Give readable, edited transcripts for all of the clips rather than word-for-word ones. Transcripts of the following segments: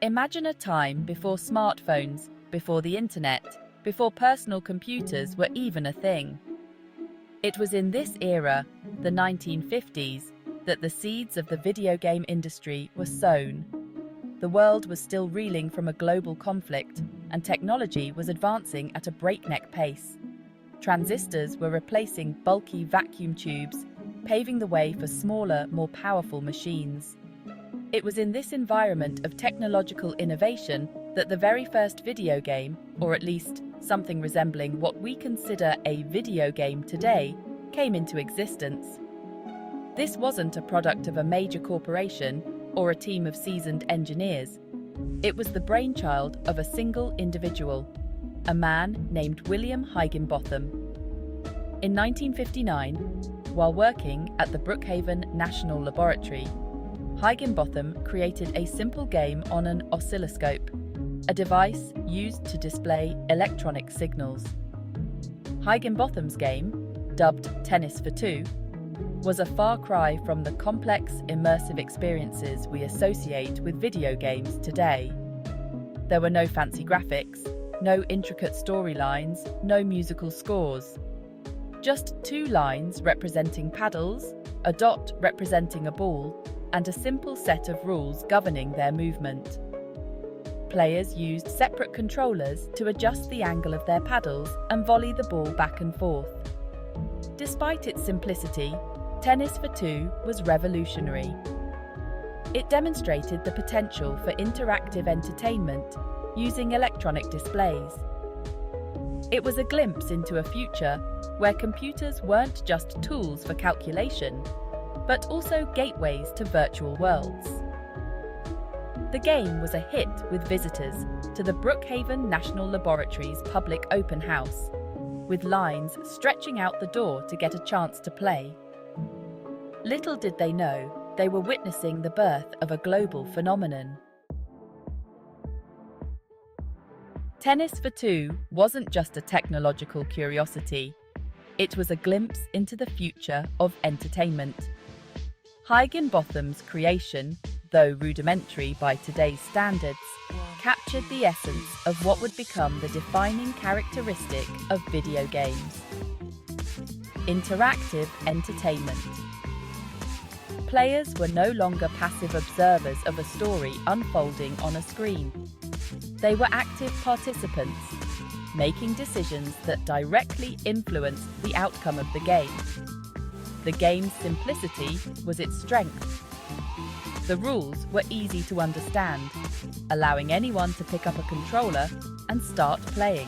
Imagine a time before smartphones, before the internet, before personal computers were even a thing. It was in this era, the 1950s, that the seeds of the video game industry were sown. The world was still reeling from a global conflict, and technology was advancing at a breakneck pace. Transistors were replacing bulky vacuum tubes, paving the way for smaller, more powerful machines. It was in this environment of technological innovation that the very first video game, or at least something resembling what we consider a video game today, came into existence. This wasn't a product of a major corporation or a team of seasoned engineers. It was the brainchild of a single individual, a man named William Higinbotham. In 1959, while working at the Brookhaven National Laboratory, Higinbotham created a simple game on an oscilloscope, a device used to display electronic signals. Higinbotham's game, dubbed Tennis for Two, was a far cry from the complex, immersive experiences we associate with video games today. There were no fancy graphics, no intricate storylines, no musical scores. Just two lines representing paddles, a dot representing a ball, and a simple set of rules governing their movement. Players used separate controllers to adjust the angle of their paddles and volley the ball back and forth. Despite its simplicity, Tennis for Two was revolutionary. It demonstrated the potential for interactive entertainment using electronic displays. It was a glimpse into a future where computers weren't just tools for calculation, but also gateways to virtual worlds. The game was a hit with visitors to the Brookhaven National Laboratory's public open house, with lines stretching out the door to get a chance to play. Little did they know, they were witnessing the birth of a global phenomenon. Tennis for Two wasn't just a technological curiosity. It was a glimpse into the future of entertainment. Higinbotham's creation, though rudimentary by today's standards, captured the essence of what would become the defining characteristic of video games: interactive entertainment. Players were no longer passive observers of a story unfolding on a screen. They were active participants, making decisions that directly influenced the outcome of the game. The game's simplicity was its strength. The rules were easy to understand, allowing anyone to pick up a controller and start playing.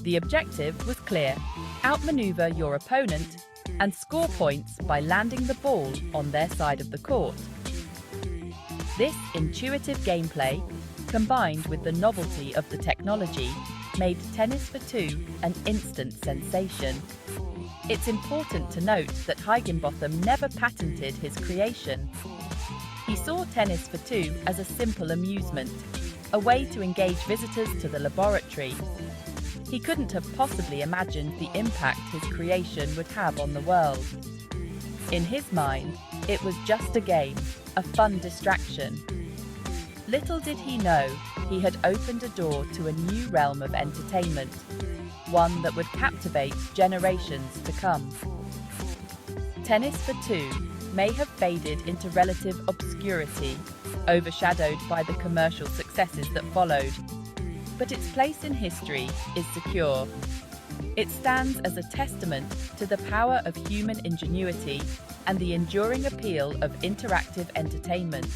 The objective was clear: outmaneuver your opponent and score points by landing the ball on their side of the court. This intuitive gameplay, combined with the novelty of the technology, made Tennis for Two an instant sensation. It's important to note that Higinbotham never patented his creation. He saw Tennis for Two as a simple amusement, a way to engage visitors to the laboratory. He couldn't have possibly imagined the impact his creation would have on the world. In his mind, it was just a game, a fun distraction. Little did he know, he had opened a door to a new realm of entertainment, one that would captivate generations to come. Tennis for Two may have faded into relative obscurity, overshadowed by the commercial successes that followed, but its place in history is secure. It stands as a testament to the power of human ingenuity and the enduring appeal of interactive entertainment.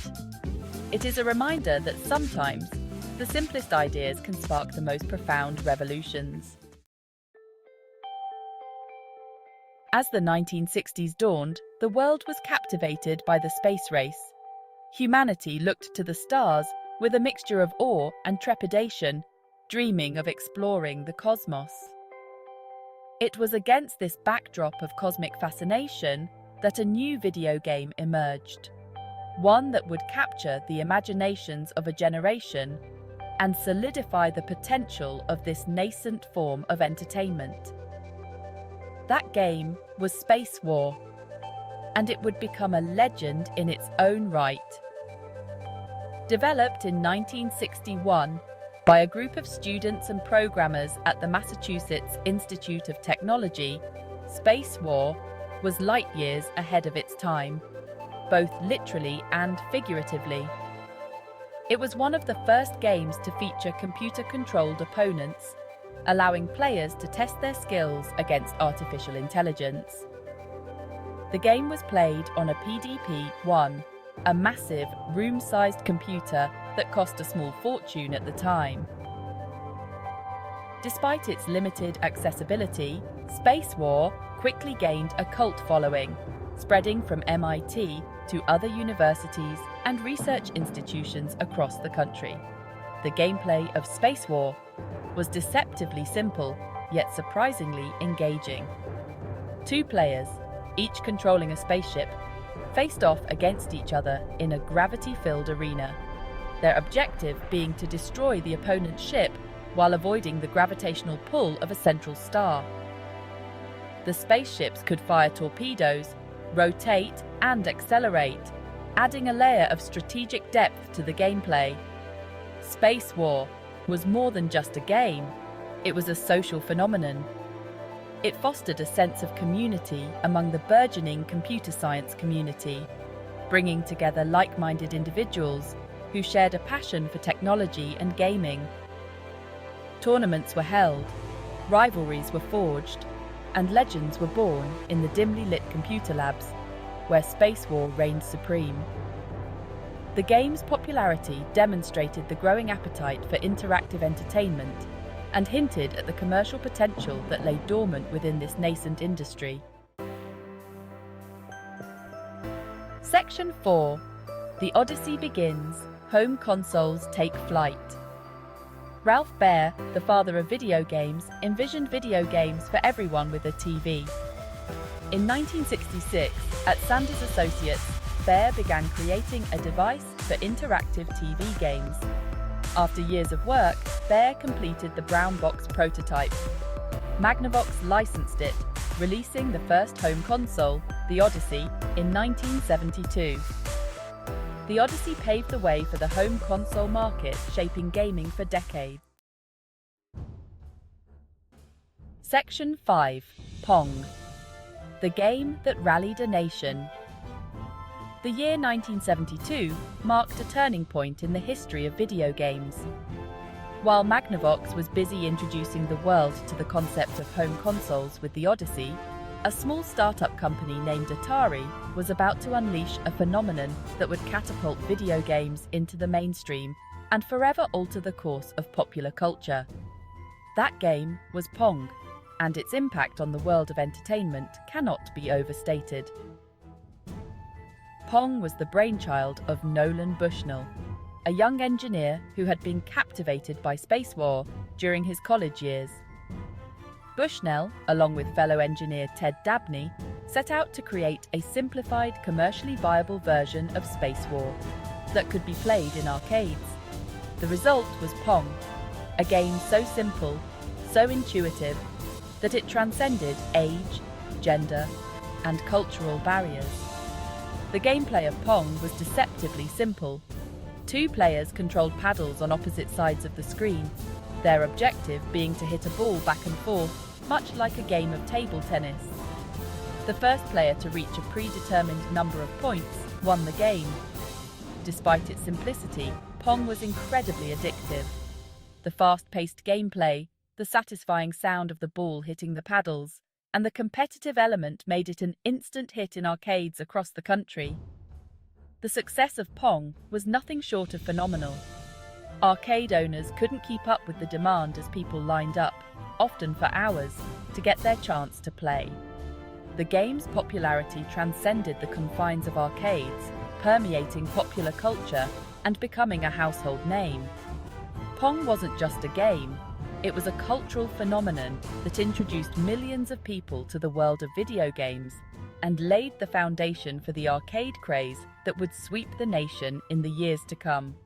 It is a reminder that sometimes the simplest ideas can spark the most profound revolutions. As the 1960s dawned, the world was captivated by the space race. Humanity looked to the stars with a mixture of awe and trepidation, dreaming of exploring the cosmos. It was against this backdrop of cosmic fascination that a new video game emerged, one that would capture the imaginations of a generation and solidify the potential of this nascent form of entertainment. That game was— and it would become a legend in its own right. Developed in 1961 by a group of students and programmers at the Massachusetts Institute of Technology, Spacewar was light years ahead of its time, both literally and figuratively. It was one of the first games to feature computer-controlled opponents, allowing players to test their skills against artificial intelligence. The game was played on a PDP-1, a massive, room-sized computer that cost a small fortune at the time. Despite its limited accessibility, Spacewar quickly gained a cult following, spreading from MIT to other universities and research institutions across the country. The gameplay of Spacewar was deceptively simple, yet surprisingly engaging. 2 players, each controlling a spaceship, faced off against each other in a gravity-filled arena, their objective being to destroy the opponent's ship while avoiding the gravitational pull of a central star. The spaceships could fire torpedoes, rotate, and accelerate, adding a layer of strategic depth to the gameplay. Spacewar was more than just a game, it was a social phenomenon. It fostered a sense of community among the burgeoning computer science community, bringing together like-minded individuals who shared a passion for technology and gaming. Tournaments were held, rivalries were forged, and legends were born in the dimly lit computer labs, where Spacewar reigned supreme. The game's popularity demonstrated the growing appetite for interactive entertainment and hinted at the commercial potential that lay dormant within this nascent industry. Section 4. The Odyssey begins. Home consoles take flight. Ralph Baer, the father of video games, envisioned video games for everyone with a TV. In 1966, at Sanders Associates, Baer began creating a device for interactive TV games. After years of work, Baer completed the brown box prototype. Magnavox licensed it, releasing the first home console, the Odyssey, in 1972. The Odyssey paved the way for the home console market, shaping gaming for decades. Section 5. Pong. The game that rallied a nation. The year 1972 marked a turning point in the history of video games. While Magnavox was busy introducing the world to the concept of home consoles with the Odyssey, a small startup company named Atari was about to unleash a phenomenon that would catapult video games into the mainstream and forever alter the course of popular culture. That game was Pong, and its impact on the world of entertainment cannot be overstated. Pong was the brainchild of Nolan Bushnell, a young engineer who had been captivated by Spacewar during his college years. Bushnell, along with fellow engineer Ted Dabney, set out to create a simplified, commercially viable version of Spacewar that could be played in arcades. The result was Pong, a game so simple, so intuitive, that it transcended age, gender, and cultural barriers. The gameplay of Pong was deceptively simple. 2 players controlled paddles on opposite sides of the screen, their objective being to hit a ball back and forth, much like a game of table tennis. The first player to reach a predetermined number of points won the game. Despite its simplicity, Pong was incredibly addictive. The fast-paced gameplay, the satisfying sound of the ball hitting the paddles, and the competitive element made it an instant hit in arcades across the country. The success of Pong was nothing short of phenomenal. Arcade owners couldn't keep up with the demand as people lined up, often for hours, to get their chance to play. The game's popularity transcended the confines of arcades, permeating popular culture and becoming a household name. Pong wasn't just a game, it was a cultural phenomenon that introduced millions of people to the world of video games and laid the foundation for the arcade craze that would sweep the nation in the years to come.